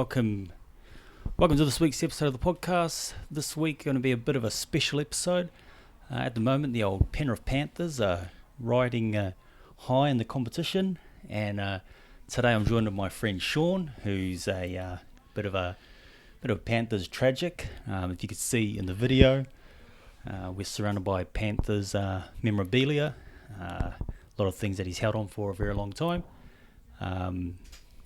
Welcome to this week's episode of the podcast. This week going to be a bit of a special episode. At the moment, the old Penrith Panthers are riding high in the competition, and today I'm joined with my friend Sean, who's a bit of a Panthers tragic. If you could see in the video, we're surrounded by Panthers memorabilia, a lot of things that he's held on for a very long time.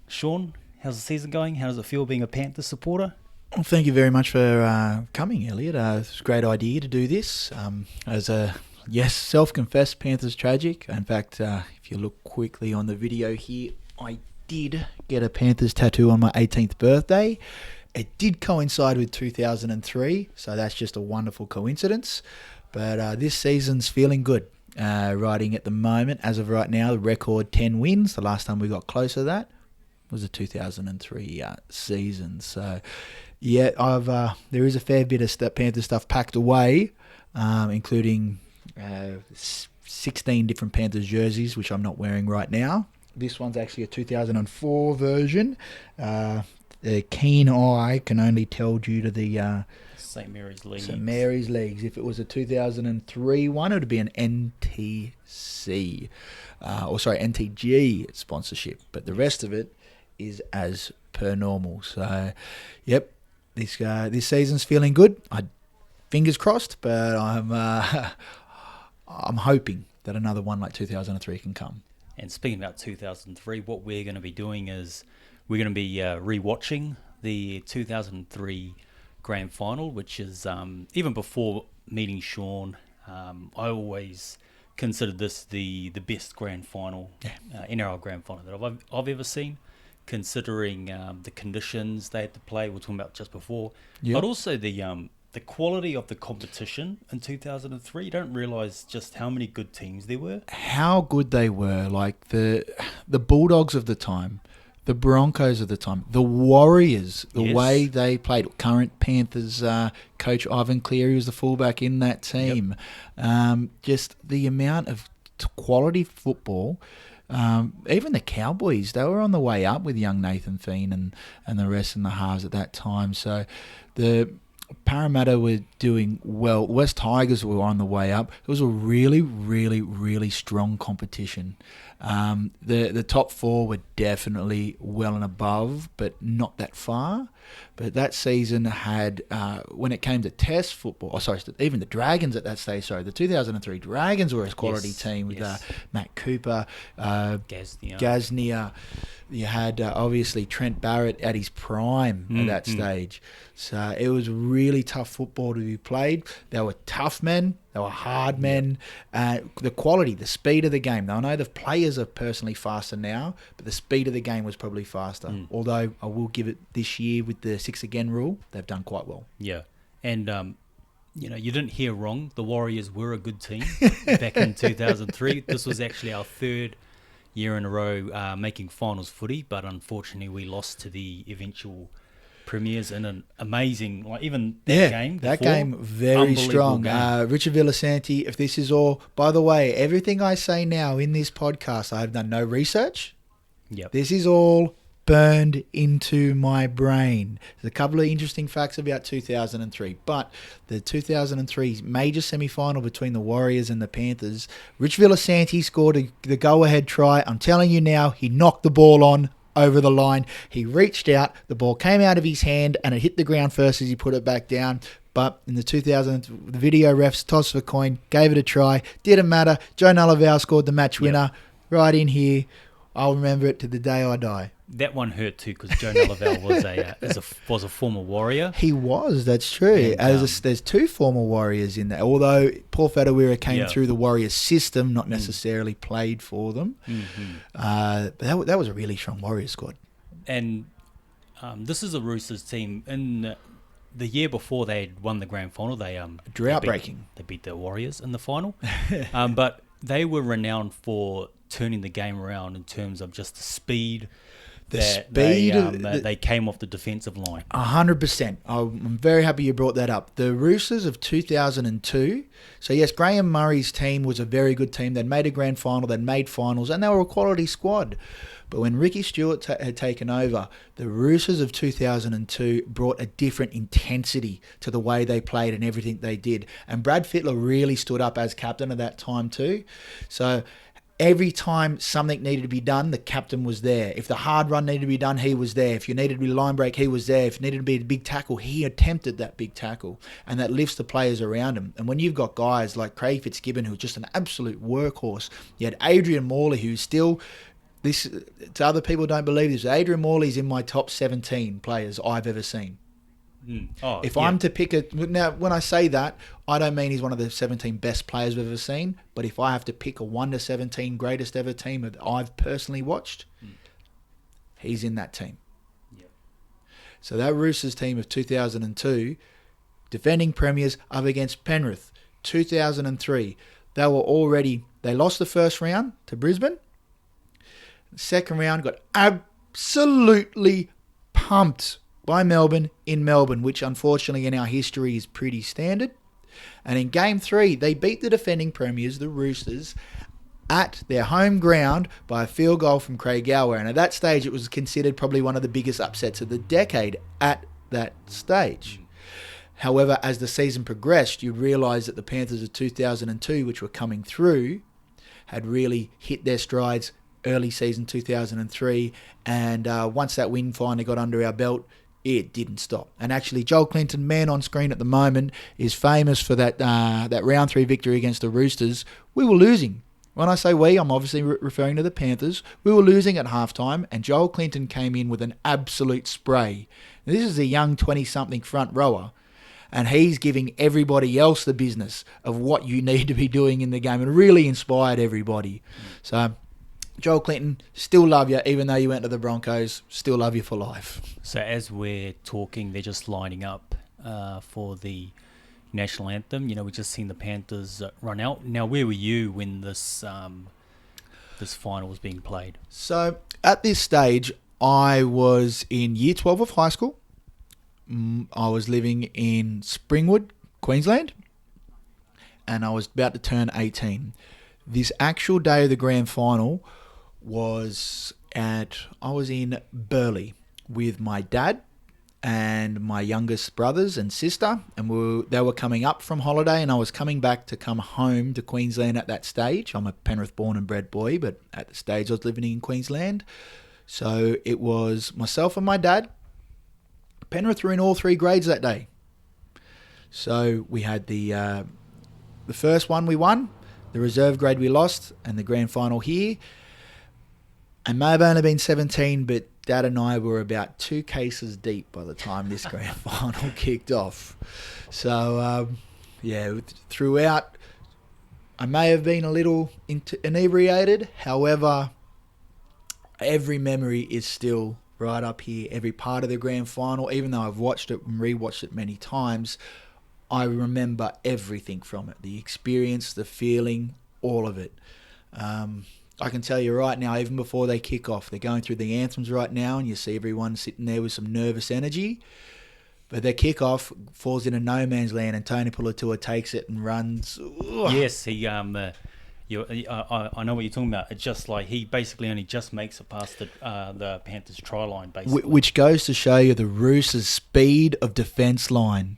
Sean, how's the season going? How does it feel being a Panthers supporter? Well, thank you very much for coming, Elliot. It's a great idea to do this. As a, self-confessed Panthers tragic. In fact, if you look quickly on the video here, I did get a Panthers tattoo on my 18th birthday. It did coincide with 2003, so that's just a wonderful coincidence. But this season's feeling good. Riding at the moment, as of right now, the record 10 wins. The last time we got close to that was the 2003 season. So, yeah, there is a fair bit of Panther stuff packed away, including 16 different Panthers jerseys, which I'm not wearing right now. This one's actually a 2004 version. The keen eye can only tell due to the St. Mary's Leagues. St. Mary's Leagues. If it was a 2003 one, it would be an NTG sponsorship. But the rest of it is as per normal. So, yep, this season's feeling good. Fingers crossed, but I'm hoping that another one like 2003 can come. And speaking about 2003, what we're going to be doing is we're going to be rewatching the 2003 Grand Final, which is even before meeting Sean, I always considered this the best Grand Final, NRL Grand Final that I've ever seen, considering the conditions they had to play. We're talking about just before, but also the quality of the competition in 2003. You don't realise just how many good teams there were. How good they were, like the Bulldogs of the time, the Broncos of the time, the Warriors, the way they played. Current Panthers coach Ivan Cleary was the fullback in that team. Yep. Just the amount of quality football. Even the Cowboys, they were on the way up with young Nathan Fien and the rest in the halves at that time. So the Parramatta were doing well. West Tigers were on the way up. It was a really, really, really strong competition. The top four were definitely well and above, but not that far. But that season had, when it came to Test football, even the Dragons at that stage, the 2003 Dragons were a quality team with Matt Cooper, Gaznia. You had obviously Trent Barrett at his prime at that stage. So it was really tough football to be played. They were tough men. They were hard men. The quality, the speed of the game. Now, I know the players are personally faster now, but the speed of the game was probably faster. Although I will give it this year with the 6 again rule, they've done quite well. Yeah. And, you didn't hear wrong. The Warriors were a good team back in 2003. This was actually our third year in a row making finals footy, but unfortunately we lost to the eventual premiers in an amazing, game. That game, very strong. Richard Villasanti, if this is all, by the way, everything I say now in this podcast, I have done no research. Yep. This is all burned into my brain. There's a couple of interesting facts about 2003, but the 2003 major semi-final between the Warriors and the Panthers, Rich Villasanti scored the go-ahead try. I'm telling you now, he knocked the ball on over the line. He reached out, the ball came out of his hand, and it hit the ground first as he put it back down. But in the the video refs tossed the coin, gave it a try. Didn't matter. Joe Nullival scored the match winner right in here. I'll remember it to the day I die. That one hurt too because Joe Nullival was a former Warrior. He was, that's true. And, there's two former Warriors in there, although Paul Whatuira came through the Warriors system, not necessarily played for them. But that was a really strong Warriors squad. And this is a Roosters team. In the year before they had won the grand final, they drought-breaking. They beat the Warriors in the final. But they were renowned for turning the game around in terms of just the speed, They came off the defensive line. 100%. I'm very happy you brought that up. The Roosters of 2002. So yes, Graham Murray's team was a very good team. They'd made a grand final, they'd made finals, and they were a quality squad. But when Ricky Stewart had taken over, the Roosters of 2002 brought a different intensity to the way they played and everything they did. And Brad Fittler really stood up as captain at that time too. So every time something needed to be done, the captain was there. If the hard run needed to be done, he was there. If you needed to be line break, he was there. If it needed to be a big tackle, he attempted that big tackle. And that lifts the players around him. And when you've got guys like Craig Fitzgibbon, who's just an absolute workhorse, you had Adrian Morley, who's still... This, to other people don't believe this, Adrian Morley's in my top 17 players I've ever seen. If I'm to pick now when I say that, I don't mean he's one of the 17 best players I've ever seen, but if I have to pick a 1 to 17 greatest ever team that I've personally watched, he's in that team. Yep. So that Roosters team of 2002, defending premiers up against Penrith, 2003, they lost the first round to Brisbane. The second round got absolutely pumped by Melbourne in Melbourne, which unfortunately in our history is pretty standard. And in Game 3, they beat the defending premiers, the Roosters, at their home ground by a field goal from Craig Gower. And at that stage, it was considered probably one of the biggest upsets of the decade at that stage. However, as the season progressed, you realise that the Panthers of 2002, which were coming through, had really hit their strides early season 2003, and once that win finally got under our belt, it didn't stop. And actually, Joel Clinton, man on screen at the moment, is famous for that round 3 victory against the Roosters. We were losing. When I say we, I'm obviously referring to the Panthers. We were losing at halftime, and Joel Clinton came in with an absolute spray. Now, this is a young 20-something front rower, and he's giving everybody else the business of what you need to be doing in the game, and really inspired everybody. So Joel Clinton, still love you, even though you went to the Broncos, still love you for life. So as we're talking, they're just lining up for the national anthem. You know, we just seen the Panthers run out. Now, where were you when this final was being played? So at this stage, I was in year 12 of high school. I was living in Springwood, Queensland, and I was about to turn 18. This actual day of the grand final I was in Burleigh with my dad and my youngest brothers and sister, and they were coming up from holiday, and I was coming back to come home to Queensland at that stage. I'm a Penrith born and bred boy, but at the stage I was living in Queensland. So it was myself and my dad. Penrith were in all 3 grades that day. So we had the first one we won, the reserve grade we lost, and the grand final here. I may have only been 17, but Dad and I were about 2 cases deep by the time this grand final kicked off. So, throughout, I may have been a little inebriated. However, every memory is still right up here. Every part of the grand final, even though I've watched it and rewatched it many times, I remember everything from it. The experience, the feeling, all of it. I can tell you right now, even before they kick off, they're going through the anthems right now, and you see everyone sitting there with some nervous energy. But their kick-off falls into no man's land, and Tony Puletua takes it and runs. Ugh. Yes, he. I know what you're talking about. It's just like he basically only just makes it past the Panthers' try line, basically. Which goes to show you the Roosters' speed of defence line.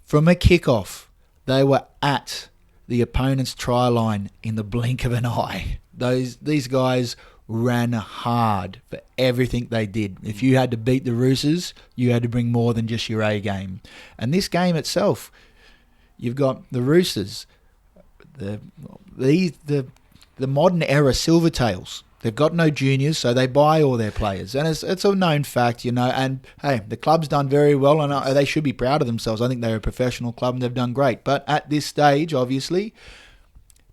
From a kick-off, they were at the opponent's try line in the blink of an eye. These guys ran hard for everything they did. If you had to beat the Roosters, you had to bring more than just your A game. And this game itself, you've got the Roosters, the modern era Silvertails. They've got no juniors, so they buy all their players. And it's a known fact, you know. And, hey, the club's done very well, and they should be proud of themselves. I think they're a professional club, and they've done great. But at this stage, obviously,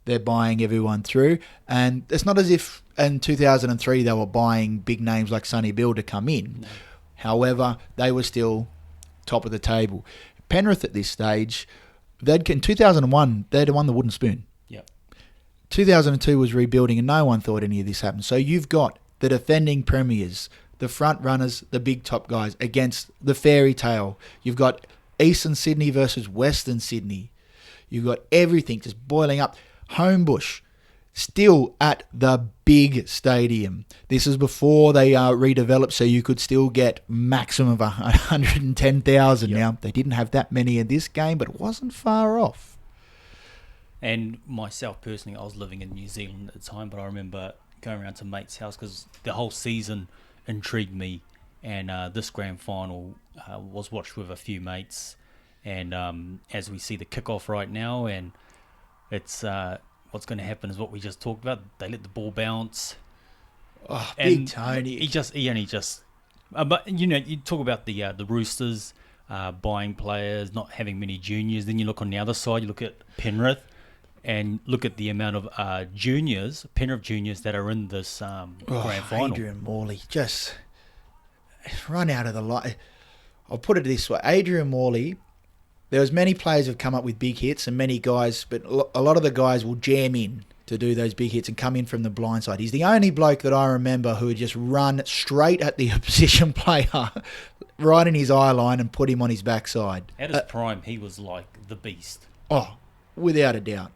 they're buying everyone through. And it's not as if in 2003 they were buying big names like Sonny Bill to come in. No. However, they were still top of the table. Penrith at this stage, in 2001, they'd won the wooden spoon. 2002 was rebuilding, and no one thought any of this happened. So you've got the defending premiers, the front runners, the big top guys, against the fairy tale. You've got Eastern Sydney versus Western Sydney. You've got everything just boiling up. Homebush, still at the big stadium. This is before they redeveloped, so you could still get maximum of 110,000. Yep. Now, they didn't have that many in this game, but it wasn't far off. And myself personally, I was living in New Zealand at the time, but I remember going around to mate's house because the whole season intrigued me, and this grand final was watched with a few mates, and as we see the kickoff right now, and it's what's going to happen is what we just talked about. They let the ball bounce. Oh, and big Tony. He only just but you talk about the Roosters buying players, not having many juniors. Then you look on the other side, you look at Penrith, and look at the amount of Penrith juniors that are in this grand final. Adrian Morley, just run out of the light. I'll put it this way. Adrian Morley, there was many players who have come up with big hits and many guys, but a lot of the guys will jam in to do those big hits and come in from the blind side. He's the only bloke that I remember who would just run straight at the opposition player, right in his eye line and put him on his backside. At his prime, he was like the beast. Oh, without a doubt.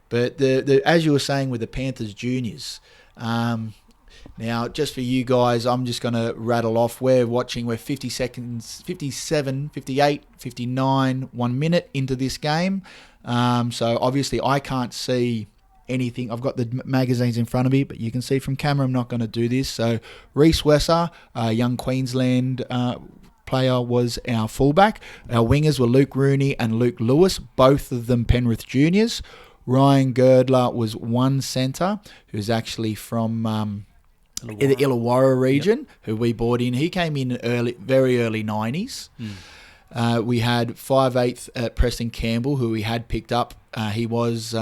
But the as you were saying with the Panthers juniors, now just for you guys, I'm just going to rattle off. We're 50 seconds, 57, 58, 59, 1 minute into this game. So obviously I can't see anything. I've got the magazines in front of me, but you can see from camera I'm not going to do this. So Reece Wesser, a young Queensland player, was our fullback. Our wingers were Luke Rooney and Luke Lewis, both of them Penrith juniors. Ryan Girdler was one centre, who's actually from the Illawarra region, who we bought in. He came in very early 90s. We had 5'8" Preston Campbell, who we had picked up. He was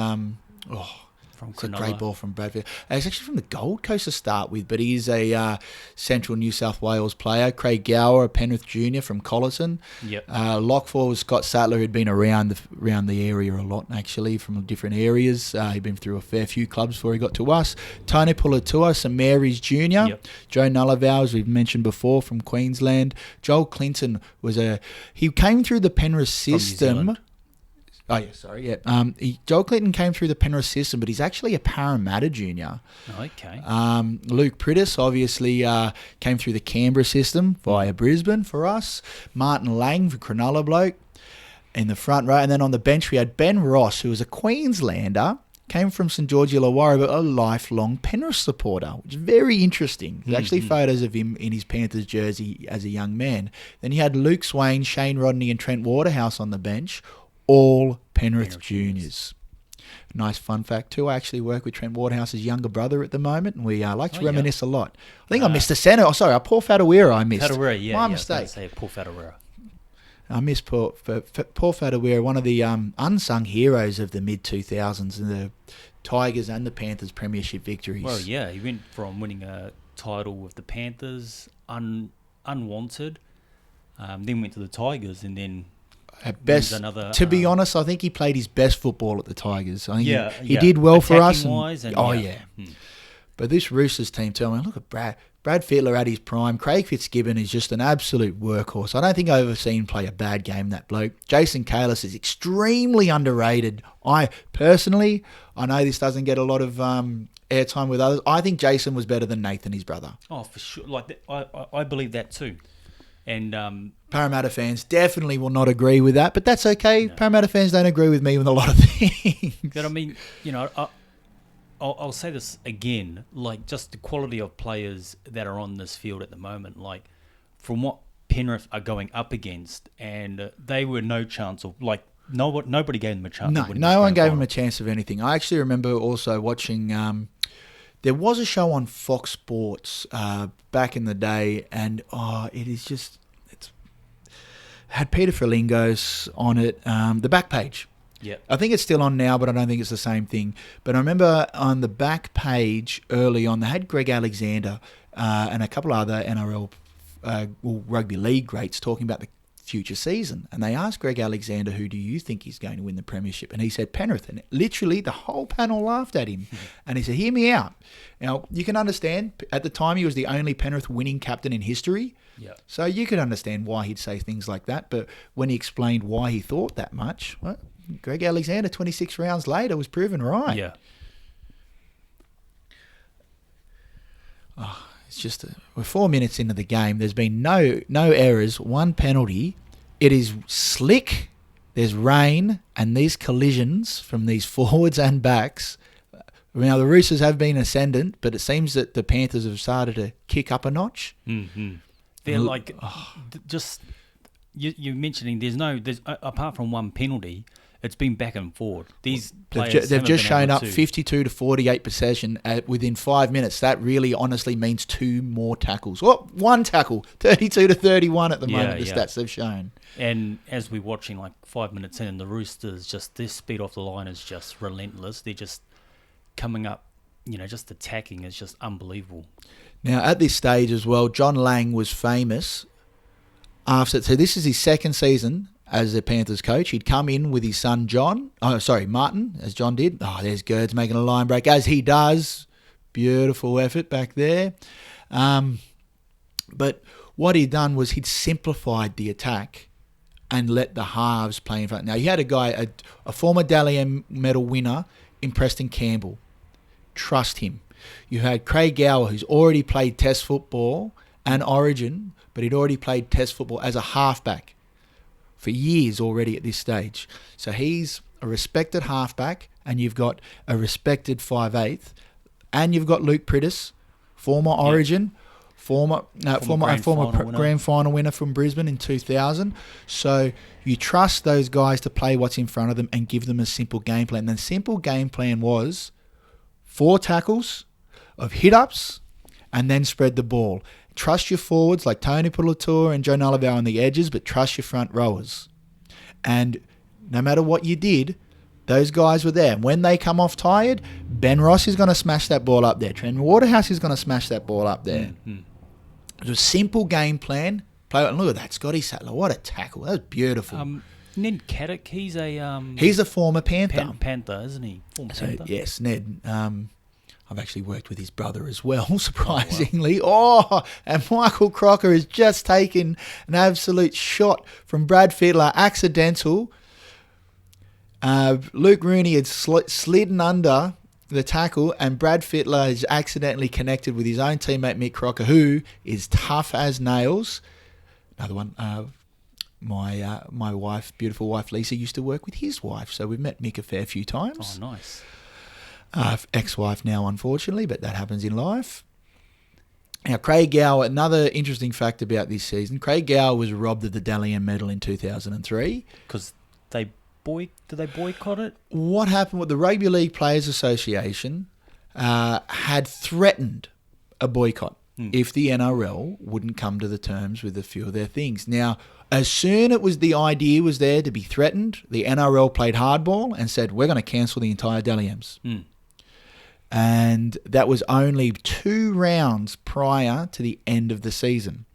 it's a great ball from Bradfield. He's actually from the Gold Coast to start with, but he's a Central New South Wales player. Craig Gower, a Penrith junior from Colleton. Yep. Lock four was Scott Sattler, who'd been around the area a lot, actually, from different areas. He'd been through a fair few clubs before he got to us. Tony Pulatua, St Mary's junior. Yep. Joe Nullavow, as we've mentioned before, from Queensland. Joel Clinton he came through the Penrith system. Oh, yeah, sorry, yeah. Joel Clinton came through the Penrith system, but he's actually a Parramatta junior. Okay. Luke Prittis obviously came through the Canberra system via Brisbane for us. Martin Lang, the Cronulla bloke, in the front row. And then on the bench we had Ben Ross, who was a Queenslander, came from St George Illawarra, but a lifelong Penrith supporter, which is very interesting. There's actually photos of him in his Panthers jersey as a young man. Then you had Luke Swain, Shane Rodney and Trent Waterhouse on the bench, all Penrith juniors. Nice fun fact too, I actually work with Trent Waterhouse's younger brother at the moment, and we like to reminisce a lot. I think I missed the centre. Oh, sorry, Paul Fadawira I missed. Fadawira, yeah. My mistake. Say Paul Fadawira. I miss Paul Fadawira, one of the unsung heroes of the mid-2000s and the Tigers and the Panthers premiership victories. Well, yeah, he went from winning a title with the Panthers, unwanted, then went to the Tigers, and then at best, to be honest, I think he played his best football at the Tigers. I think he did well for us. But this Roosters team, look at Brad Fittler at his prime. Craig Fitzgibbon is just an absolute workhorse. I don't think I've ever seen him play a bad game, that bloke. Jason Kalis is extremely underrated. I know this doesn't get a lot of airtime with others. I think Jason was better than Nathan, his brother. Oh, for sure. I believe that too. And Parramatta fans definitely will not agree with that, but that's okay. No. Parramatta fans don't agree with me with a lot of things. But I mean, I'll say this again, just the quality of players that are on this field at the moment, from what Penrith are going up against, and they were no chance of, nobody gave them a chance. No one gave them a chance of anything. I actually remember also watching, there was a show on Fox Sports back in the day, and it had Peter Ferlingos on it, the back page. Yeah, I think it's still on now, but I don't think it's the same thing. But I remember on the back page early on, they had Greg Alexander and a couple other NRL rugby league greats talking about the future season. And they asked Greg Alexander, who do you think is going to win the premiership? And he said Penrith. And literally the whole panel laughed at him. And he said, hear me out. Now, you can understand, at the time he was the only Penrith winning captain in history. Yeah. So you could understand why he'd say things like that. But when he explained why he thought that much, well, Greg Alexander, 26 rounds later, was proven right. Yeah. Oh, it's just we're 4 minutes into the game. There's been no errors, one penalty. It is slick. There's rain, and these collisions from these forwards and backs. Now the Roosters have been ascendant, but it seems that the Panthers have started to kick up a notch. Mm-hmm. They're like just you're mentioning. There's apart from one penalty. It's been back and forward. These players they've just shown up 52 to 48 possession within 5 minutes. That really honestly means 2 more tackles. Well, 1 tackle, 32 to 31 at the moment, the stats they've shown. And as we're watching like 5 minutes in, the Roosters, just their speed off the line is just relentless. They're just coming up, just attacking is just unbelievable. Now, at this stage as well, John Lang was famous after. So this is his second season as the Panthers coach. He'd come in with his son Martin, as John did. Oh, there's Gerds making a line break, as he does. Beautiful effort back there. But what he'd done was he'd simplified the attack and let the halves play in front. Now, you had a guy, a former Dally M medal winner in Preston Campbell. Trust him. You had Craig Gower, who's already played Test football and Origin, but he'd already played Test football as a halfback for years already at this stage. So he's a respected halfback, and you've got a respected 5'8", and you've got Luke Prittis, former Origin, former grand final winner from Brisbane in 2000. So you trust those guys to play what's in front of them and give them a simple game plan. And the simple game plan was 4 tackles of hit-ups and then spread the ball. Trust your forwards like Tony Pulotua and Joe Nullarbau on the edges, but trust your front rowers. And no matter what you did, those guys were there. And when they come off tired, Ben Ross is going to smash that ball up there. Trent Waterhouse is going to smash that ball up there. Mm-hmm. It was a simple game plan. And look at that, Scotty Sattler. What a tackle. That was beautiful. Ned Caddick, he's a former Panther. Panther, isn't he? Panther. Yes, Ned. I've actually worked with his brother as well, surprisingly. Oh, and Michael Crocker has just taken an absolute shot from Brad Fittler, accidental. Luke Rooney had slidden under the tackle, and Brad Fittler has accidentally connected with his own teammate Mick Crocker, who is tough as nails. Another one, my wife, beautiful wife Lisa, used to work with his wife, so we've met Mick a fair few times. Oh, nice. Ex-wife now, unfortunately, but that happens in life. Now, Craig Gower, another interesting fact about this season, Craig Gower was robbed of the Dally M medal in 2003. Because did they boycott it? What happened with the Rugby League Players Association had threatened a boycott if the NRL wouldn't come to the terms with a few of their things. Now, as soon as the idea was there to be threatened, the NRL played hardball and said, we're going to cancel the entire Dally M's. And that was only 2 rounds prior to the end of the season.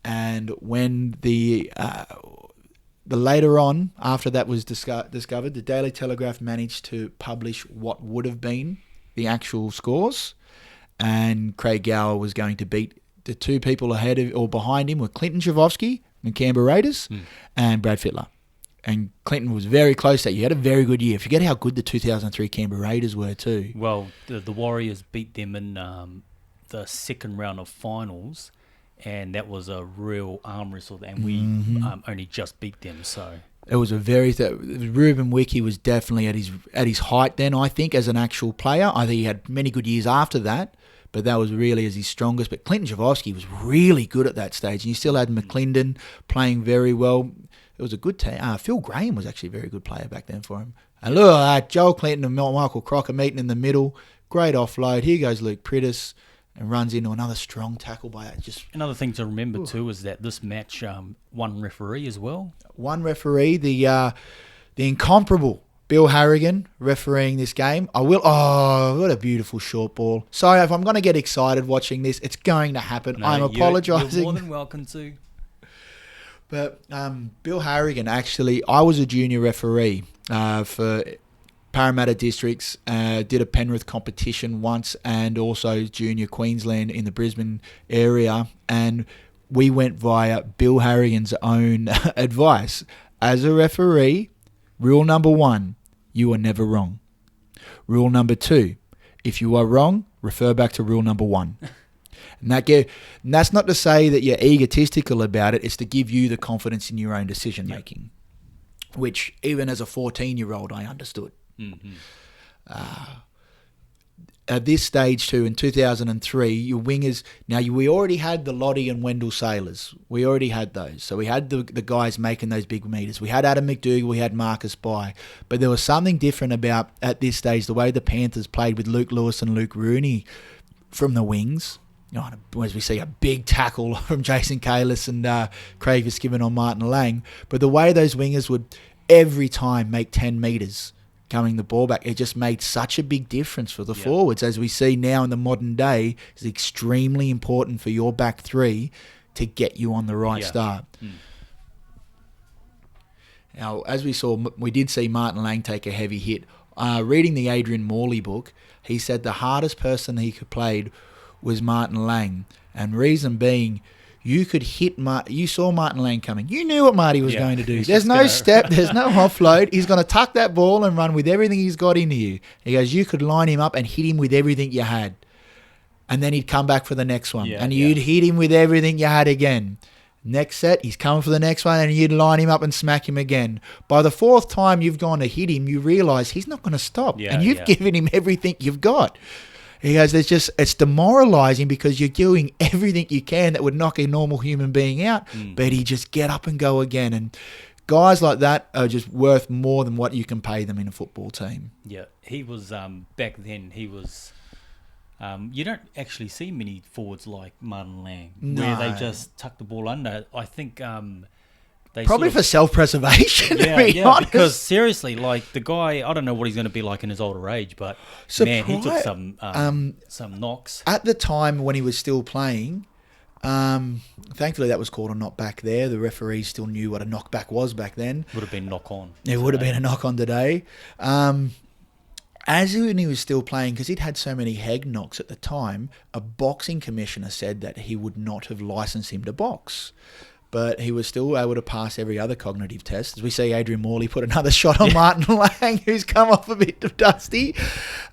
And when the later on, after that was discovered, the Daily Telegraph managed to publish what would have been the actual scores, and Craig Gower was going to beat the 2 people ahead of or behind him were Clinton Chavovsky, the Canberra Raiders, and Brad Fittler. And Clinton was very close to that. You had a very good year. Forget how good the 2003 Canberra Raiders were too. Well, the Warriors beat them in the second round of finals, and that was a real arm wrestle, and we only just beat them. So it was a very Ruben Wiki was definitely at his height then, I think, as an actual player. I think he had many good years after that, but that was really as his strongest. But Clinton Chavovsky was really good at that stage, and you still had McClendon playing very well. It was a good team. Phil Graham was actually a very good player back then for him. And look at that, Joel Clinton and Michael Crocker meeting in the middle. Great offload. Here goes Luke Prittis and runs into another strong tackle by that. Just another thing to remember too is that this match one referee as well. One referee, the incomparable Bill Harrigan refereeing this game. Oh, what a beautiful short ball. Sorry if I'm going to get excited watching this. It's going to happen. No, I'm apologising. You're more than welcome to. But Bill Harrigan, actually, I was a junior referee for Parramatta Districts, did a Penrith competition once, and also junior Queensland in the Brisbane area, and we went via Bill Harrigan's own advice. As a referee, rule number 1, you are never wrong. Rule number 2, if you are wrong, refer back to rule number 1. And that's not to say that you're egotistical about it. It's to give you the confidence in your own decision making, which even as a 14-year-old, I understood. Mm-hmm. At this stage too, in 2003, your wingers. Now we already had the Lottie and Wendell Sailors. We already had those. So we had the guys making those big meters. We had Adam McDougall. We had Marcus Bai. But there was something different about at this stage the way the Panthers played with Luke Lewis and Luke Rooney from the wings. As we see a big tackle from Jason Kalis and Craig Fitzgibbon on Martin Lang. But the way those wingers would every time make 10 metres coming the ball back, it just made such a big difference for the forwards. As we see now in the modern day, it's extremely important for your back three to get you on the right start. Now, as we did see Martin Lang take a heavy hit. Reading the Adrian Morley book, he said the hardest person he could play was Martin Lang, and reason being, you could hit you saw Martin Lang coming. You knew what Marty was going to do. There's no step, there's no offload. He's going to tuck that ball and run with everything he's got into you. He goes, you could line him up and hit him with everything you had. And then he'd come back for the next one. And you'd hit him with everything you had again. Next set, he's coming for the next one, and you'd line him up and smack him again. By the fourth time you've gone to hit him, you realise he's not going to stop. And you've given him everything you've got. He goes, it's demoralising because you're doing everything you can that would knock a normal human being out, but he just get up and go again. And guys like that are just worth more than what you can pay them in a football team. Yeah, he was, back then, he was, you don't actually see many forwards like Martin Lang, where they just tuck the ball under. I think... They probably for self-preservation, to be honest. Because seriously, like the guy, I don't know what he's going to be like in his older age, but man, he took some knocks. At the time when he was still playing, thankfully that was called a knockback there. The referees still knew what a knockback was back then. Would have been knock-on. It would have been a knock-on today. As when he was still playing, because he'd had so many head knocks at the time, a boxing commissioner said that he would not have licensed him to box. But he was still able to pass every other cognitive test. As we see Adrian Morley put another shot on Martin Lang, who's come off a bit of dusty.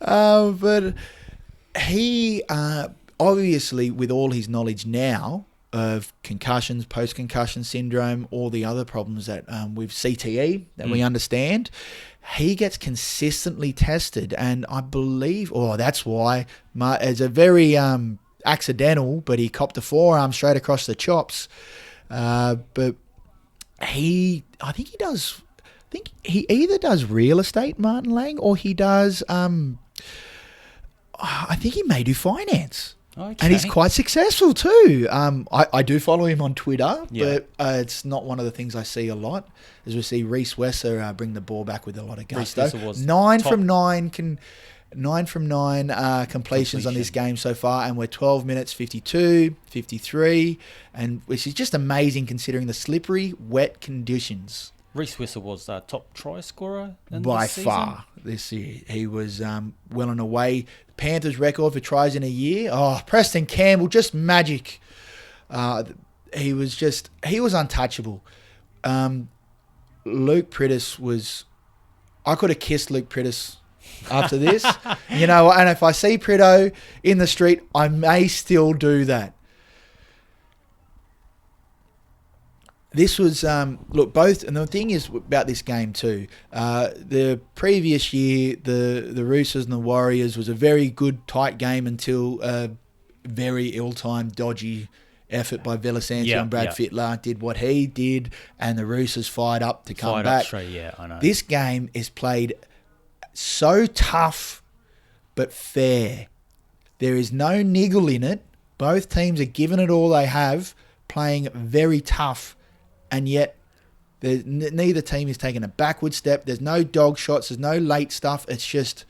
But he, obviously, with all his knowledge now of concussions, post-concussion syndrome, all the other problems that with CTE that we understand, he gets consistently tested. And I believe, that's why it's a very accidental, but he copped a forearm straight across the chops. But I think he either does real estate, Martin Lang, or he does, I think he may do finance. Okay. And he's quite successful too. I do follow him on Twitter, but it's not one of the things I see a lot. As we see Reece Wesser bring the ball back with a lot of gusto. 9 from 9 completions on this game so far, and we're 12 minutes 52, 53, and which is just amazing considering the slippery, wet conditions. Reece Wesser was top try scorer by far this year. He was well and away. Panthers record for tries in a year. Oh, Preston Campbell, just magic. He was untouchable. Luke Prittis was... I could have kissed Luke Prittis after this. And if I see Prito in the street, I may still do that. This was, both, and the thing is about this game too, the previous year, the Roosters and the Warriors was a very good, tight game until a very ill-timed, dodgy effort by Villasanti and Brad Fittler did what he did, and the Roosters fired up to come back. I know. This game is played so tough but fair. There is no niggle in it. Both teams are giving it all they have, playing very tough, and yet neither team is taking a backward step. There's no dog shots. There's no late stuff. It's just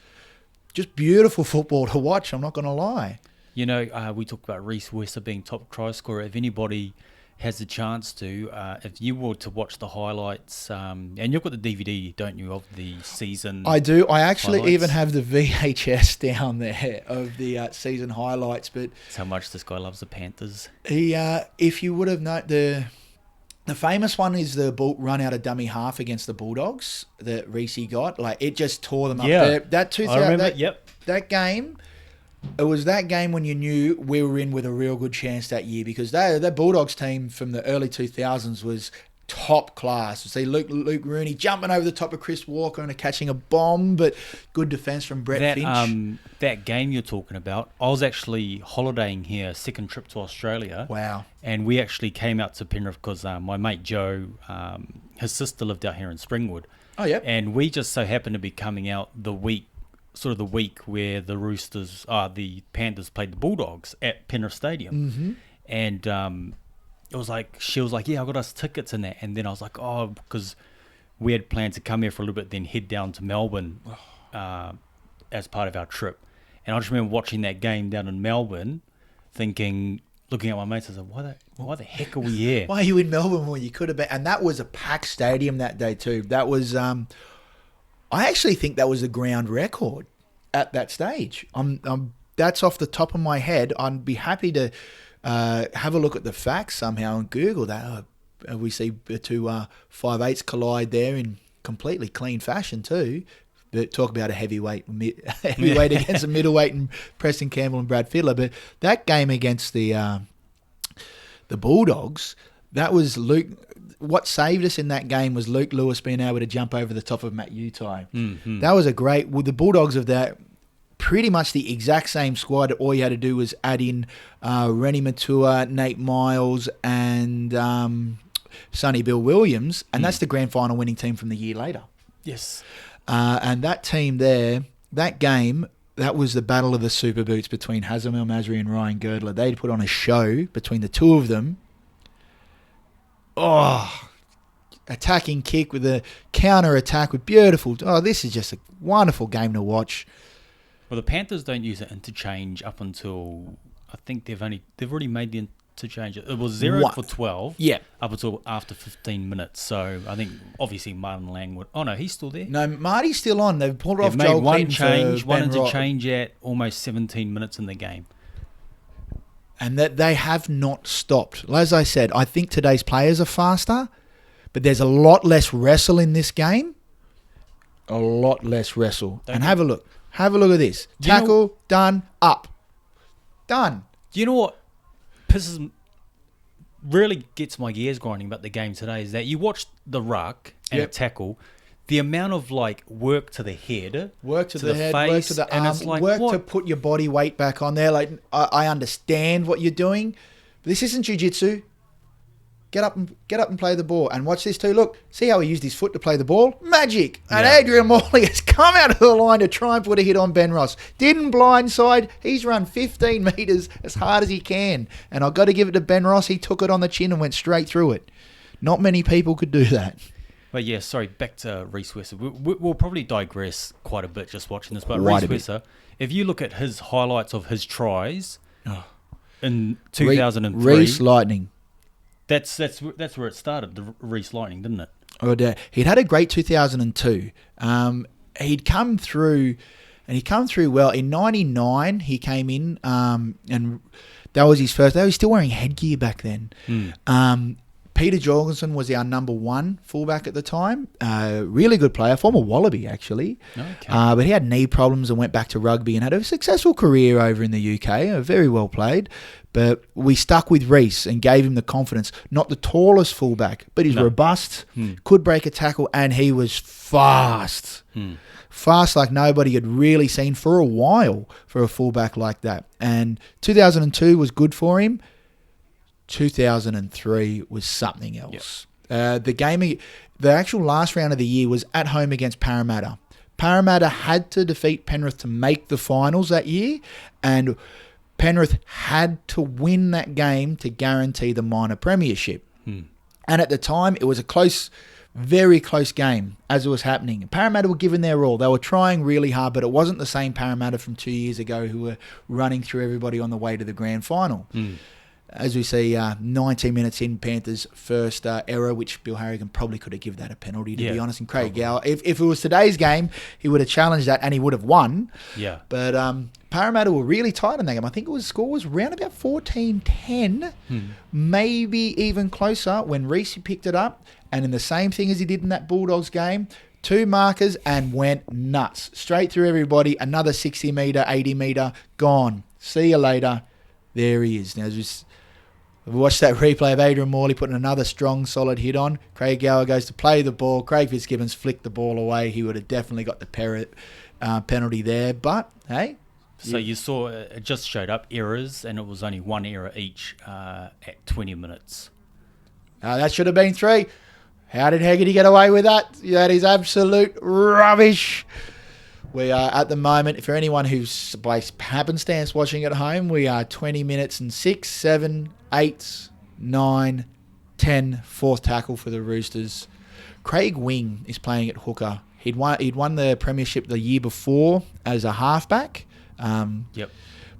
beautiful football to watch. I'm not going to lie. We talked about Reece Wesser being top try scorer. If anybody has the chance to, if you were to watch the highlights, and you've got the DVD, don't you, of the season? I do. I actually highlights? even have the VHS down there of the season highlights. But That's how much this guy loves the Panthers. he, if you would have known, the famous one is the ball run out of dummy half against the Bulldogs that Reese got. Like, it just tore them up there. That 2000, I remember, that game. It was that game when you knew we were in with a real good chance that year, because that Bulldogs team from the early 2000s was top class. You see Luke Rooney jumping over the top of Chris Walker and catching a bomb, but good defence from Brett Finch. That game you're talking about, I was actually holidaying here, second trip to Australia. Wow. And we actually came out to Penrith because my mate Joe, his sister lived out here in Springwood. Oh, yeah. And we just so happened to be coming out the week where the Roosters, the Panthers played the Bulldogs at Penrith Stadium. Mm-hmm. And it was like, she was like, yeah, I got us tickets and that. And then I was like, oh, because we had planned to come here for a little bit, then head down to Melbourne as part of our trip. And I just remember watching that game down in Melbourne, looking at my mates, I said, why the heck are we here? Why are you in Melbourne when you could have been? And that was a packed stadium that day too. That was, I actually think that was the ground record at that stage. That's off the top of my head. I'd be happy to have a look at the facts somehow and Google that. We see two 5'8" collide there in completely clean fashion too. But talk about a heavyweight against a middleweight and Preston Campbell and Brad Fiddler. But that game against the Bulldogs, that was Luke. What saved us in that game was Luke Lewis being able to jump over the top of Matt Utai. Mm-hmm. That was a great. Well, the Bulldogs of that, pretty much the exact same squad. All you had to do was add in Rennie Matua, Nate Miles, and Sonny Bill Williams, and that's the grand final winning team from the year later. Yes. And that team there, that game, that was the battle of the super boots between Hazem El Masri and Ryan Girdler. They'd put on a show between the two of them. Oh, attacking kick with a counter attack with beautiful. Oh, this is just a wonderful game to watch. Well, the Panthers don't use an interchange up until I think they've already made the interchange. It was 0 for 12. Yeah. Up until after 15 minutes. So I think obviously Martin Langwood. Oh no, he's still there. No, Marty's still on. They've pulled off They've Joel made Clayton one Ben interchange at almost 17 minutes in the game. And that they have not stopped. As I said, I think today's players are faster, but there's a lot less wrestle in this game. A lot less wrestle. Have a look. Have a look at this. Tackle, done, up. Done. Do you know what really gets my gears grinding about the game today is that you watch the ruck and a tackle, the amount of work to the head, work to the head, face, work to the arm, work to put your body weight back on there. Like, I understand what you're doing, but this isn't jiu-jitsu. Get up and play the ball. And watch this too. Look, see how he used his foot to play the ball? Magic. And Adrian Morley has come out of the line to try and put a hit on Ben Ross. Didn't blindside. He's run 15 metres as hard as he can. And I've got to give it to Ben Ross. He took it on the chin and went straight through it. Not many people could do that. But yeah, sorry, back to Reece Wesser. We'll probably digress quite a bit just watching this. But Reece Wesser, if you look at his highlights of his tries in 2003... Reece Lightning. That's where it started, the Reece Lightning, didn't it? Oh, he'd had a great 2002. He'd come through, and he come through well. In 99, he came in, and that was his first. They were still wearing headgear back then. Peter Jorgensen was our number one fullback at the time. Really good player, former Wallaby actually. Okay. But he had knee problems and went back to rugby and had a successful career over in the UK. Very well played. But we stuck with Reece and gave him the confidence. Not the tallest fullback, but he's robust, could break a tackle, and he was fast. Fast like nobody had really seen for a while for a fullback like that. And 2002 was good for him. 2003 was something else. Yep. The actual last round of the year was at home against Parramatta. Parramatta had to defeat Penrith to make the finals that year, and Penrith had to win that game to guarantee the minor premiership. And at the time, it was a close, very close game as it was happening. Parramatta were giving their all. They were trying really hard, but it wasn't the same Parramatta from 2 years ago who were running through everybody on the way to the grand final. as we see, 19 minutes in, Panthers' first error, which Bill Harrigan probably could have given that a penalty, to be honest. And Craig Gower, if it was today's game, he would have challenged that and he would have won. Yeah. But Parramatta were really tight in that game. I think score was around about 14-10, maybe even closer when Reese picked it up. And in the same thing as he did in that Bulldogs game, 2 markers and went nuts. Straight through everybody, another 60 metre, 80 metre, gone. See you later. There he is. Now, just watch that replay of Adrian Morley putting another strong, solid hit on. Craig Gower goes to play the ball. Craig Fitzgibbons flicked the ball away. He would have definitely got the penalty there. But, hey. So you saw it just showed up errors, and it was only 1 error each at 20 minutes. That should have been 3. How did Hegarty get away with that? That is absolute rubbish. We are at the moment, for anyone who's by happenstance watching at home, we are 20 minutes and 6, 7, 8, 9, 10, fourth tackle for the Roosters. Craig Wing is playing at hooker. He'd won the premiership the year before as a halfback. Yep.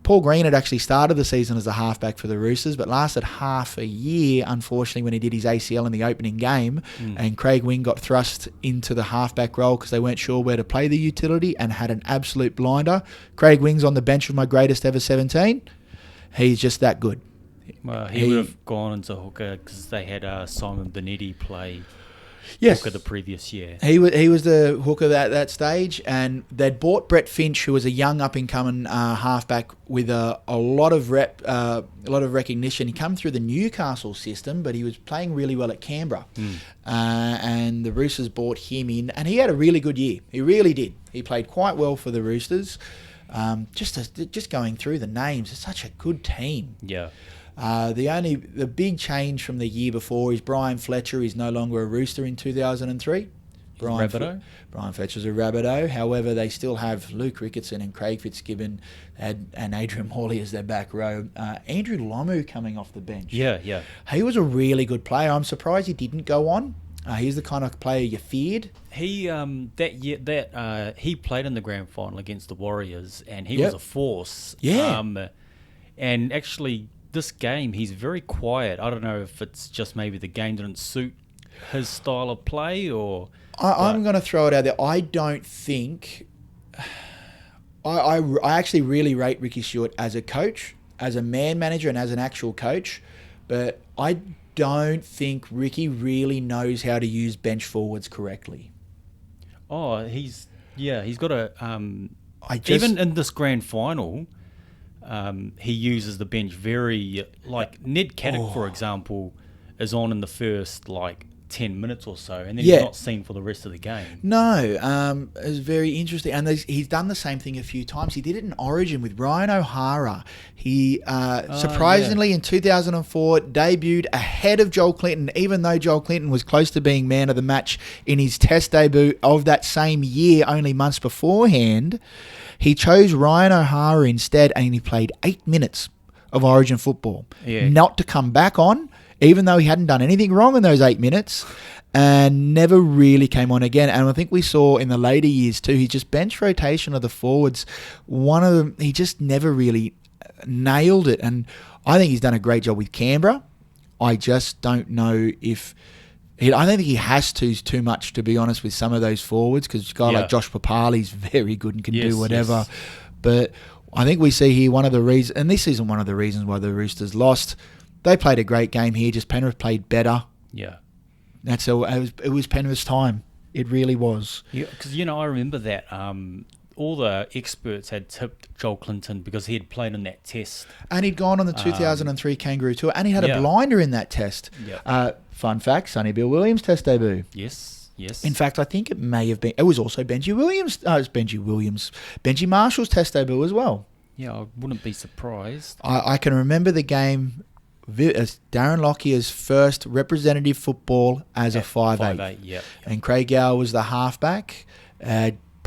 Paul Green had actually started the season as a halfback for the Roosters, but lasted half a year, unfortunately, when he did his ACL in the opening game. And Craig Wing got thrust into the halfback role because they weren't sure where to play the utility and had an absolute blinder. Craig Wing's on the bench with my greatest ever 17. He's just that good. Well, he would have gone into hooker because they had Simon Benetti play hooker the previous year. He was the hooker at that stage, and they'd bought Brett Finch, who was a young up-and-coming halfback with a lot of recognition. He came through the Newcastle system, but he was playing really well at Canberra. And the Roosters bought him in, and he had a really good year. He really did. He played quite well for the Roosters. Just going through the names, it's such a good team. Yeah. The big change from the year before is Brian Fletcher is no longer a Rooster in 2003. Brian Fletcher's a Rabbitoh. However, they still have Luke Ricketson and Craig Fitzgibbon and Adrian Morley as their back row. Andrew Lomu coming off the bench. Yeah. He was a really good player. I'm surprised he didn't go on. He's the kind of player you feared. He he played in the grand final against the Warriors, and he was a force. Yeah. And actually, this game, he's very quiet. I don't know if it's just maybe the game didn't suit his style of play or... I'm going to throw it out there. I don't think... I actually really rate Ricky Stewart as a coach, as a man manager and as an actual coach, but I don't think Ricky really knows how to use bench forwards correctly. Oh, he's got a... even in this grand final... he uses the bench very, like Ned Caddick, for example, is on in the first 10 minutes or so, and then he's not seen for the rest of the game. No, it's very interesting, and he's done the same thing a few times. He did it in Origin with Ryan O'Hara. He surprisingly in 2004 debuted ahead of Joel Clinton, even though Joel Clinton was close to being man of the match in his Test debut of that same year, only months beforehand. He chose Ryan O'Hara instead, and he played 8 minutes of Origin football. Yeah. Not to come back on, even though he hadn't done anything wrong in those 8 minutes, and never really came on again. And I think we saw in the later years too, he just bench rotation of the forwards. One of them, he just never really nailed it. And I think he's done a great job with Canberra. I just don't know if... I don't think he has too much, to be honest, with some of those forwards, because a guy like Josh Papali's very good and can do whatever. Yes. But I think we see here one of the reasons, and this isn't one of the reasons why the Roosters lost. They played a great game here, just Penrith played better. Yeah. It was Penrith's time. It really was. Yeah, because, I remember that all the experts had tipped Joel Clinton because he had played in that test. And he'd gone on the 2003 Kangaroo Tour, and he had a blinder in that test. Yeah. Fun fact, Sonny Bill Williams' test debut. Yes. In fact, I think it may have been... It was also Benji Marshall's test debut as well. Yeah, I wouldn't be surprised. I can remember the game as Darren Lockyer's first representative football as a 5'8". Yeah. And Craig Gower was the halfback.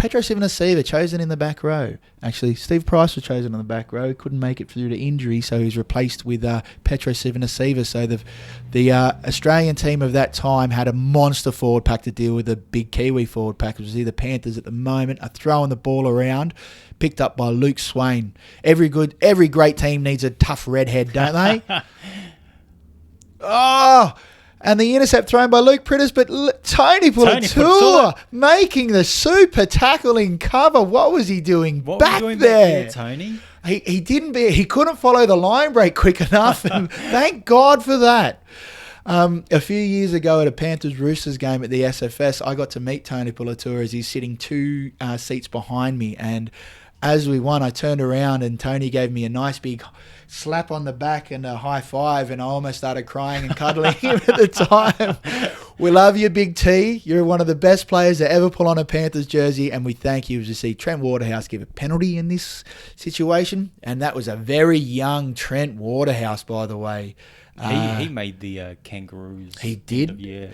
Petro Civoniceva chosen in the back row. Actually, Steve Price was chosen on the back row. Couldn't make it through to injury, so he was replaced with Petro Civoniceva. So the Australian team of that time had a monster forward pack to deal with the big Kiwi forward pack. It was either Panthers at the moment, are throwing the ball around, picked up by Luke Swain. Every great team needs a tough redhead, don't they? Oh, and the intercept thrown by Luke Pritters, but Tony Puletua making the super tackling cover. What was he doing back there, Tony? He didn't. He couldn't follow the line break quick enough, and thank God for that. A few years ago at a Panthers Roosters game at the SFS, I got to meet Tony Puletua as he's sitting 2 seats behind me, and as we won, I turned around and Tony gave me a nice big slap on the back and a high five, and I almost started crying and cuddling him at the time. We love you, Big T. You're one of the best players to ever pull on a Panthers jersey, and we thank you to see Trent Waterhouse give a penalty in this situation, and that was a very young Trent Waterhouse, by the way. He made the Kangaroos. He did. Yeah.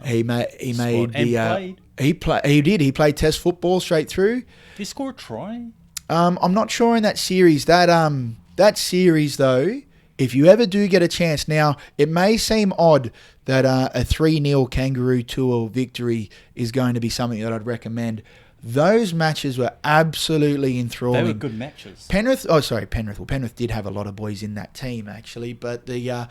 He made the. Played. He did. He played Test football straight through. Did he score a try? I'm not sure in that series. That series, though, if you ever do get a chance, now it may seem odd that a 3-0 Kangaroo Tour victory is going to be something that I'd recommend. Those matches were absolutely enthralling. They were good matches. Penrith. Well, Penrith did have a lot of boys in that team, actually, but the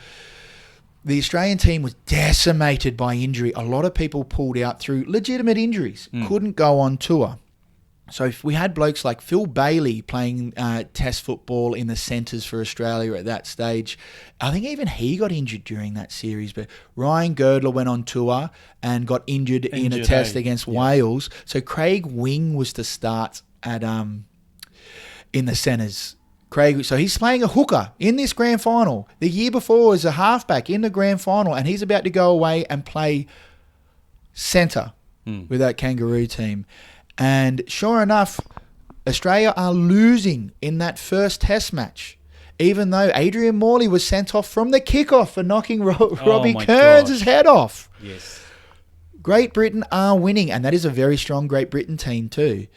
Australian team was decimated by injury. A lot of people pulled out through legitimate injuries, couldn't go on tour. So if we had blokes like Phil Bailey playing Test football in the centres for Australia at that stage, I think even he got injured during that series. But Ryan Girdler went on tour and got injured in a Test against Wales. So Craig Wing was to start at in the centres. So he's playing a hooker in this grand final. The year before was a halfback in the grand final, and he's about to go away and play centre with that Kangaroo team. And sure enough, Australia are losing in that first Test match, even though Adrian Morley was sent off from the kickoff for knocking Robbie Kearns' head off. Yes. Great Britain are winning, and that is a very strong Great Britain team too.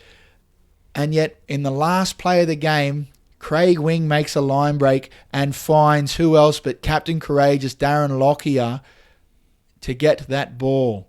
And yet, in the last play of the game, Craig Wing makes a line break and finds who else but Captain Courageous Darren Lockyer to get that ball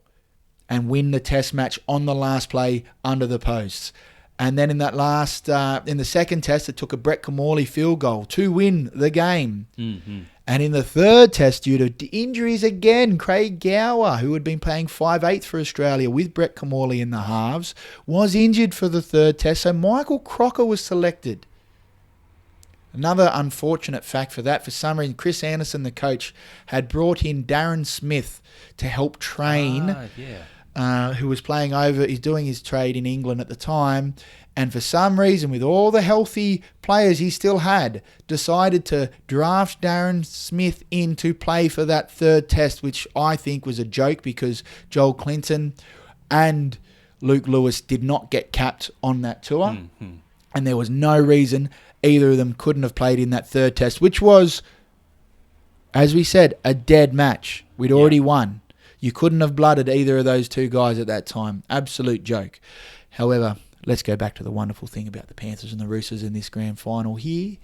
and win the Test match on the last play under the posts. And then in that last, in the second Test, it took a Brett Camorley field goal to win the game. Mm-hmm. And in the third Test, due to injuries again, Craig Gower, who had been playing 5/8 for Australia with Brett Camorley in the halves, was injured for the third Test. So Michael Crocker was selected. Another unfortunate fact for that, for some reason, Chris Anderson, the coach, had brought in Darren Smith to help train. Who was playing over, he's doing his trade in England at the time, and for some reason, with all the healthy players he still had, decided to draft Darren Smith in to play for that third Test, which I think was a joke because Joel Clinton and Luke Lewis did not get capped on that tour, and there was no reason either of them couldn't have played in that third Test, which was, as we said, a dead match. We'd already won. You couldn't have blooded either of those two guys at that time. Absolute joke. However, let's go back to the wonderful thing about the Panthers and the Roosters in this grand final here.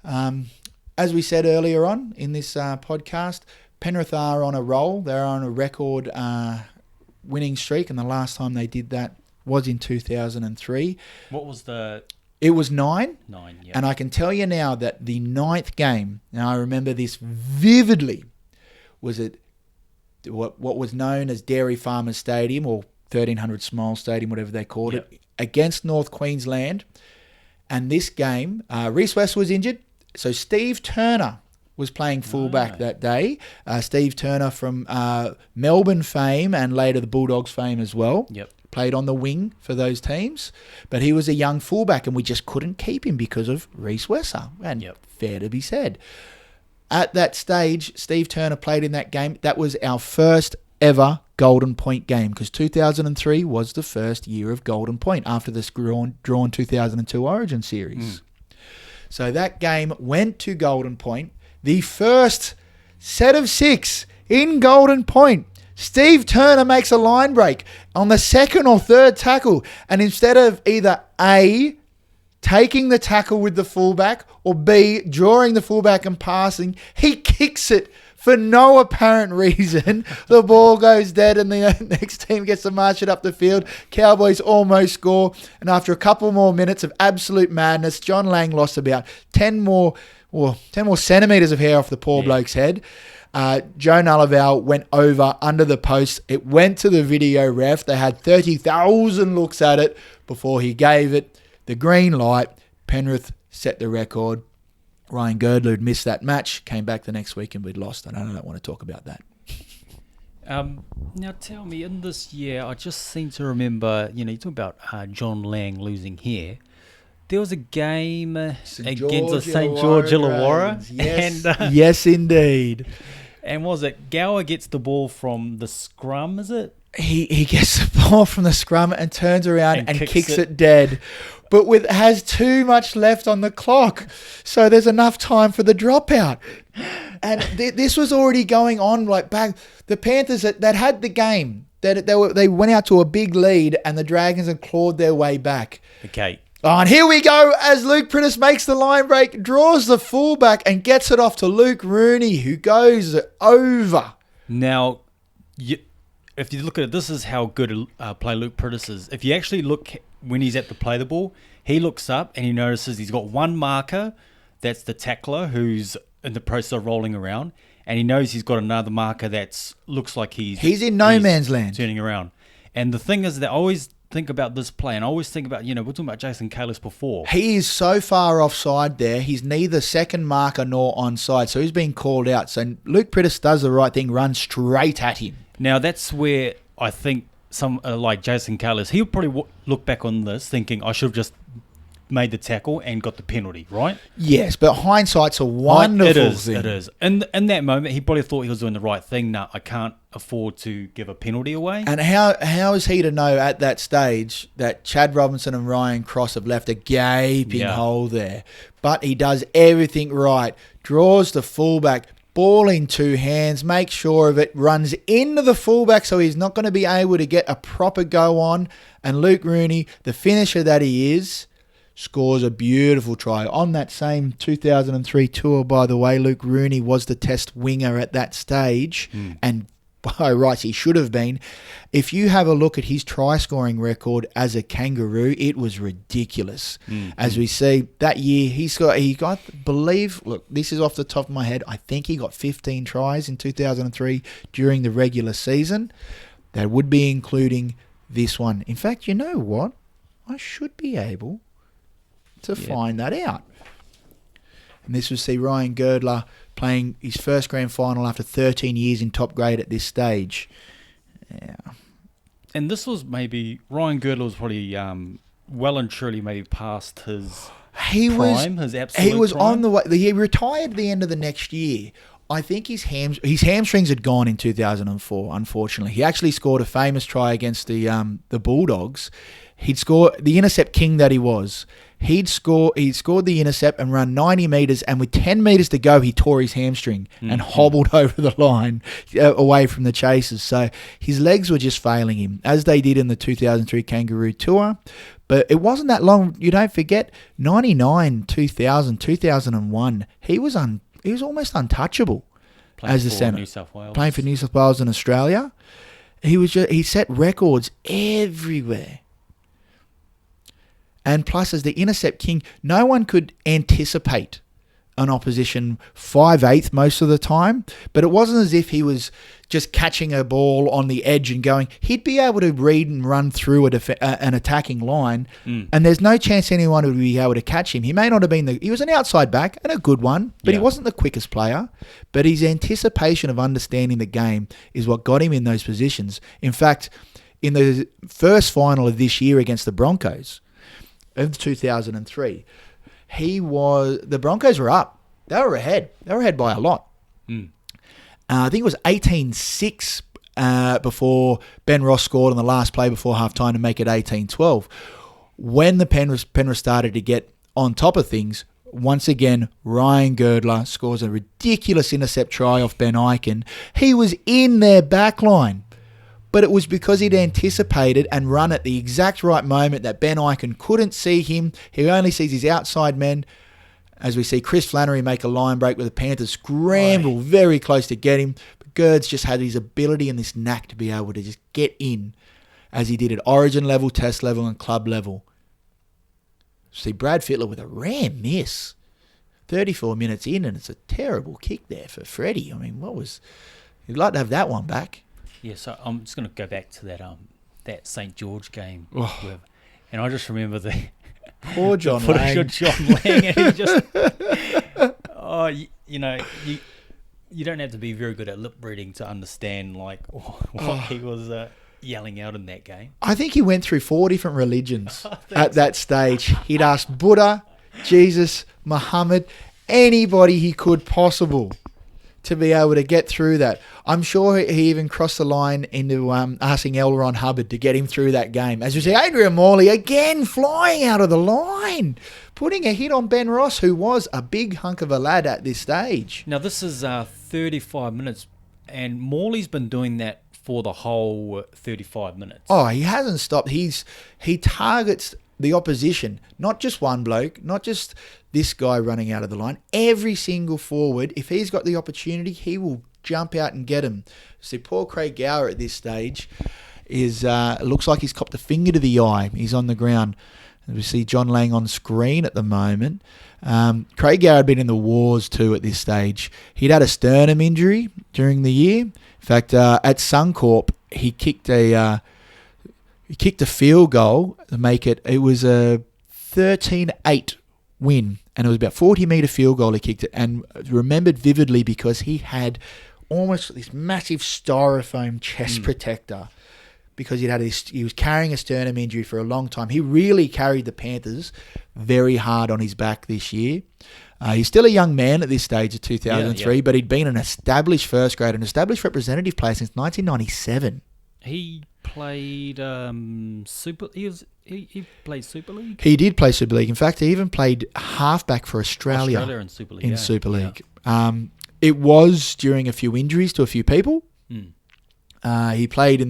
As we said earlier on in this podcast, Penrith are on a roll. They're on a record winning streak, and the last time they did that was in 2003. What was the... It was 9. 9, yeah. And I can tell you now that the 9th game, now I remember this vividly, was at what was known as Dairy Farmers Stadium, or 1300 Smile Stadium, whatever they called it, against North Queensland. And this game, Reece West was injured, so Steve Turner was playing fullback that day. Steve Turner from Melbourne fame and later the Bulldogs fame as well. Yep. Played on the wing for those teams. But he was a young fullback and we just couldn't keep him because of Reece Wesser. And fair to be said. At that stage, Steve Turner played in that game. That was our first ever Golden Point game because 2003 was the first year of Golden Point after this drawn 2002 Origin series. So that game went to Golden Point. The first set of 6 in Golden Point. Steve Turner makes a line break on the second or third tackle. And instead of either A, taking the tackle with the fullback, or B, drawing the fullback and passing, he kicks it for no apparent reason. The ball goes dead and the next team gets to march it up the field. Cowboys almost score. And after a couple more minutes of absolute madness, John Lang lost about 10 more centimetres of hair off the poor bloke's head. Joe Nullival went over under the post. It went to the video ref. They had 30,000 looks at it before he gave it the green light. Penrith set the record. Ryan Girdler had missed that match, came back the next week and we'd lost. And I don't want to talk about that. Now tell me, in this year, I just seem to remember, you talk about John Lang losing hair. There was a game against the St. George Illawarra. Yes, and, yes, indeed. And was it Gower gets the ball from the scrum, is it? He gets the ball from the scrum and turns around and kicks it dead. But has too much left on the clock. So there's enough time for the dropout. And this was already going on back. The Panthers that had the game, they went out to a big lead and the Dragons had clawed their way back. Okay. Oh, and here we go as Luke Prittis makes the line break, draws the fullback and gets it off to Luke Rooney, who goes over. Now, if you look at it, this is how good a play Luke Prittis is. If you actually look when he's at the play the ball, he looks up and he notices he's got one marker, that's the tackler who's in the process of rolling around, and he knows he's got another marker that looks like he's in no man's land, turning around. And the thing is that I always think about this play, and I always think about, we're talking about Jason Kalis before. He is so far offside there. He's neither second marker nor onside, so he's being called out. So Luke Prittis does the right thing, runs straight at him. Now, that's where I think some like Jason Kalis, he'll probably look back on this thinking, I should have just made the tackle and got the penalty, right? Yes, but hindsight's a wonderful thing. It is. And in that moment, he probably thought he was doing the right thing. No, I can't afford to give a penalty away. And how is he to know at that stage that Chad Robinson and Ryan Cross have left a gaping hole there? But he does everything right. Draws the fullback, ball in two hands, makes sure of it, runs into the fullback so he's not going to be able to get a proper go on. And Luke Rooney, the finisher that he is, scores a beautiful try. On that same 2003 tour, by the way, Luke Rooney was the test winger at that stage, and by rights he should have been. If you have a look at his try-scoring record as a Kangaroo, it was ridiculous. As we see, that year he got, believe, look, this is off the top of my head, I think he got 15 tries in 2003 during the regular season. That would be including this one. In fact, you know what? I should be able to find that out. And this was Ryan Girdler playing his first grand final after 13 years in top grade at this stage. Yeah. And this was maybe, Ryan Girdler was probably well and truly maybe past his prime, his absolute He was prime. on the way. He retired at the end of the next year. I think his hamstrings had gone in 2004, unfortunately. He actually scored a famous try against the Bulldogs. He'd scored the intercept king that he was. He'd scored the intercept and run 90 metres, and with 10 metres to go, he tore his hamstring and hobbled over the line away from the chasers. So his legs were just failing him, as they did in the 2003 Kangaroo Tour. But it wasn't that long. You don't forget, 99, 2000, 2001, he was almost untouchable as a centre. Playing for New South Wales and Australia. He set records everywhere. And plus, as the intercept king, no one could anticipate an opposition 5/8 most of the time. But it wasn't as if he was just catching a ball on the edge and going. He'd be able to read and run through an attacking line, and there's no chance anyone would be able to catch him. He may not have been he was an outside back and a good one, but he wasn't the quickest player. But his anticipation of understanding the game is what got him in those positions. In fact, in the first final of this year against the Broncos, of 2003, the Broncos were up. They were ahead. They were ahead by a lot. I think it was 18-6 before Ben Ross scored on the last play before halftime to make it 18-12. When the Penrith started to get on top of things, once again, Ryan Girdler scores a ridiculous intercept try off Ben Eichen. He was in their back line. but it was because he'd anticipated and run at the exact right moment that Ben Ikin couldn't see him. He only sees his outside men. As we see Chris Flannery make a line break with the Panthers scramble very close to get him. But Gerds just had his ability and this knack to be able to just get in as he did at Origin level, Test level and club level. See Brad Fittler with a rare miss. 34 minutes in and it's a terrible kick there for Freddie. I mean, you'd like to have that one back. Yeah, so I'm just going to go back to that St. George game. Oh. And I just remember the poor John footage Lang. of John Lang. And he just, you don't have to be very good at lip reading to understand what he was yelling out in that game. I think he went through 4 different religions at that stage. He'd asked Buddha, Jesus, Muhammad, anybody he could possible to be able to get through that. I'm sure he even crossed the line into asking L. Ron Hubbard to get him through that game. As we see, Adrian Morley again flying out of the line, putting a hit on Ben Ross, who was a big hunk of a lad at this stage. Now, this is 35 minutes, and Morley's been doing that for the whole 35 minutes. Oh, he hasn't stopped. He targets the opposition, not just one bloke, not just this guy running out of the line. Every single forward, if he's got the opportunity, he will jump out and get him. See, poor Craig Gower at this stage looks like he's copped a finger to the eye. He's on the ground. We see John Lang on screen at the moment. Craig Gower had been in the wars too at this stage. He'd had a sternum injury during the year. In fact, at Suncorp, he kicked a field goal to make it. It was a 13-8 win, and it was about 40-metre field goal he kicked it, and remembered vividly because he had almost this massive styrofoam chest protector because he was carrying a sternum injury for a long time. He really carried the Panthers very hard on his back this year. He's still a young man at this stage of 2003, but he'd been an established first grade, an established representative player since 1997. He played Super. He played Super League. He did play Super League. In fact, he even played halfback for Australia in Super League. Super League. Yeah. It was during a few injuries to a few people. He played in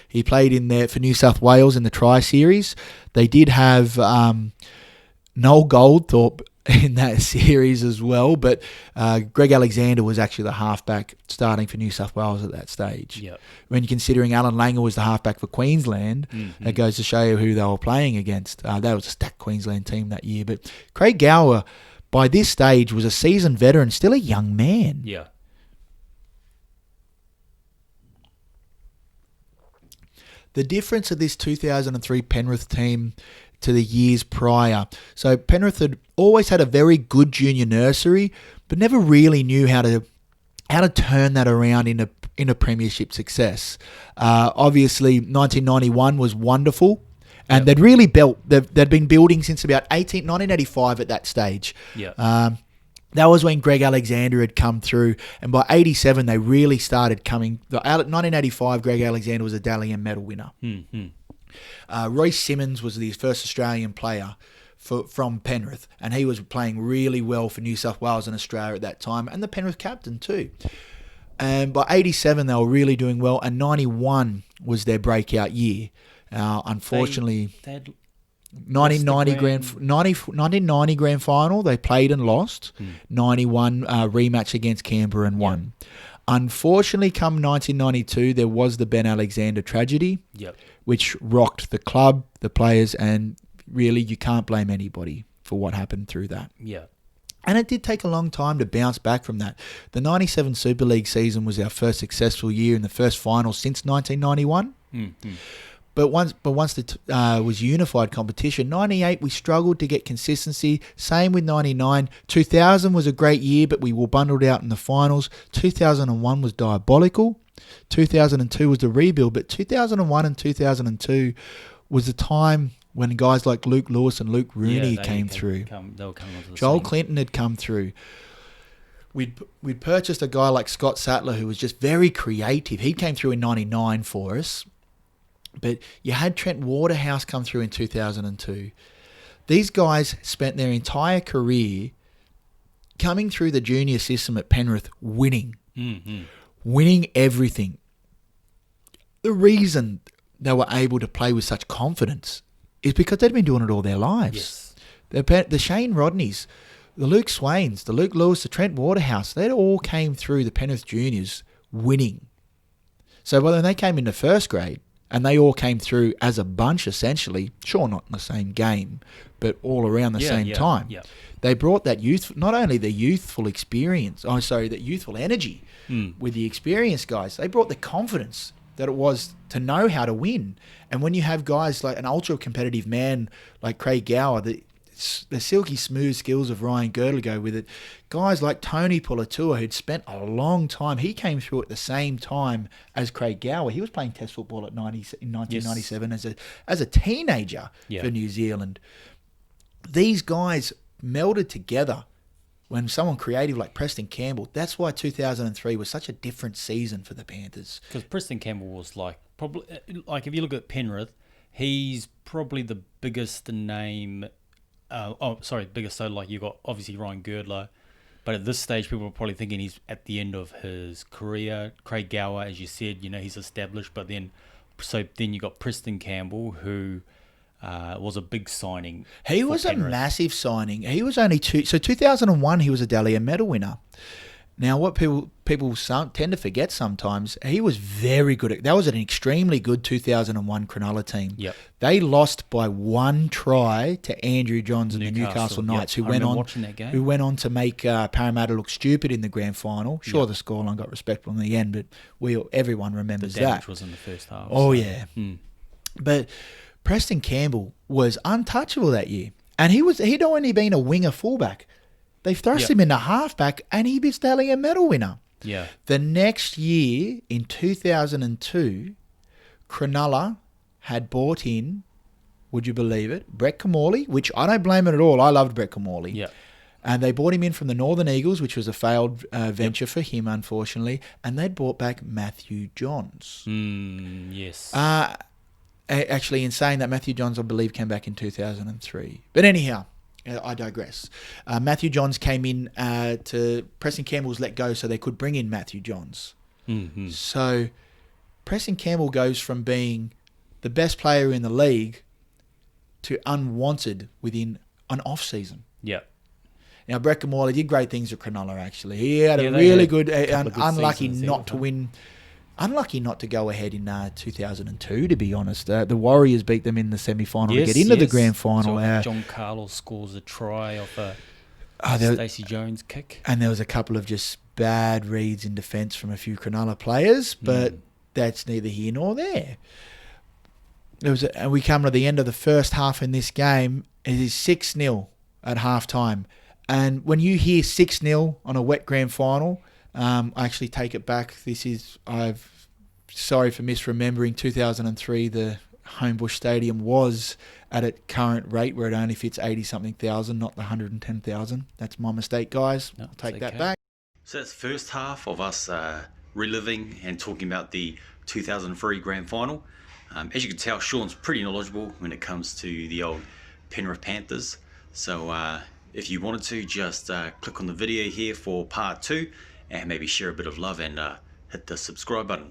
He played in there for New South Wales in the Tri Series. They did have Noel Goldthorpe in that series as well, but Greg Alexander was actually the halfback starting for New South Wales at that stage. Yep. When considering Alan Langer was the halfback for Queensland, that goes to show you who they were playing against. That was a stacked Queensland team that year. But Craig Gower, by this stage, was a seasoned veteran, still a young man. Yeah. The difference of this 2003 Penrith team to the years prior. So Penrith had always had a very good junior nursery, but never really knew how to turn that around into premiership success. Obviously, 1991 was wonderful, and they'd really they'd been building since about 1985 at that stage. Yeah. That was when Greg Alexander had come through, and by 87 they really started coming. 1985, Greg Alexander was a Dally M medal winner. Royce Simmons was the first Australian player from Penrith, and he was playing really well for New South Wales and Australia at that time, and the Penrith captain too. And by 87 they were really doing well, and 91 was their breakout year. Unfortunately, they had 1990 grand final, they played and lost. 91 rematch against Canberra and won. Unfortunately, come 1992, there was the Ben Alexander tragedy, which rocked the club, the players, and really you can't blame anybody for what happened through that. Yeah. And it did take a long time to bounce back from that. The 97 Super League season was our first successful year in the first final since 1991. But once it was unified competition, 98 we struggled to get consistency. Same with 99. 2000 was a great year, but we were bundled out in the finals. 2001 was diabolical. 2002 was the rebuild, but 2001 and 2002 was the time when guys like Luke Lewis and Luke Rooney came through. Joel Clinton had come through. We'd purchased a guy like Scott Sattler who was just very creative. He came through in 99 for us. But you had Trent Waterhouse come through in 2002. These guys spent their entire career coming through the junior system at Penrith winning. Winning everything. the reason they were able to play with such confidence is because they'd been doing it all their lives. Yes. The Shane Rodneys, the Luke Swains, the Luke Lewis, the Trent Waterhouse, they all came through the Penrith Juniors winning. So when they came into first grade, and they all came through as a bunch essentially, sure not in the same game, but all around the same time. Yeah. They brought that youth, not only the youthful experience, that youthful energy with the experienced guys, they brought the confidence that it was to know how to win. And when you have guys like an ultra-competitive man like Craig Gower, the silky smooth skills of Ryan Girdler go with it. Guys like Tony Pulatua, who'd spent a long time, he came through at the same time as Craig Gower. He was playing Test football in 1997 as a teenager for New Zealand. These guys melded together when someone creative like Preston Campbell. That's why 2003 was such a different season for the Panthers. Because Preston Campbell was probably if you look at Penrith, he's probably the biggest name. Biggest. So you got obviously Ryan Girdler, but at this stage people are probably thinking he's at the end of his career. Craig Gower, as you said, he's established, but then you got Preston Campbell, who was a big signing. He was Penrith. A massive signing. He was only 2001 he was a Dahlia medal winner. Now, what people tend to forget sometimes, he was very good. That was an extremely good 2001 Cronulla team. Yep. They lost by one try to Andrew Johns and the Newcastle Knights, who went on to make Parramatta look stupid in the grand final. Sure, the scoreline got respectable in the end, but everyone remembers the damage that. Was in the first half. Oh, yeah. But Preston Campbell was untouchable that year. And he'd only been a winger fullback. They thrust him into halfback, and he was Dahlia medal winner. Yeah. The next year, in 2002, Cronulla had bought in, would you believe it, Brett Camorley, which I don't blame it at all. I loved Brett Camorley. Yeah. And they bought him in from the Northern Eagles, which was a failed venture for him, unfortunately. And they'd bought back Matthew Johns. Yes. Actually, in saying that, Matthew Johns, I believe, came back in 2003. But anyhow, I digress. Matthew Johns came in to Preston Campbell's let go so they could bring in Matthew Johns. Mm-hmm. So Preston Campbell goes from being the best player in the league to unwanted within an off-season. Yeah. Now, Brett Camorley did great things at Cronulla, actually. He had a really good, unlucky not to win. Unlucky not to go ahead in 2002, to be honest. The Warriors beat them in the semi-final to get into the grand final. So John Carlos scores a try off a Stacey Jones kick. And there was a couple of just bad reads in defence from a few Cronulla players, but that's neither here nor there. We come to the end of the first half in this game. It is 6-0 at half-time. And when you hear 6-0 on a wet grand final, I actually take it back. Sorry for misremembering. 2003, the Homebush Stadium was at its current rate where it only fits 80-something thousand, not the 110,000. That's my mistake, guys. No, I'll take that back. So that's the first half of us reliving and talking about the 2003 grand final. As you can tell, Sean's pretty knowledgeable when it comes to the old Penrith Panthers. So if you wanted to, just click on the video here for part 2 and maybe share a bit of love and hit the subscribe button.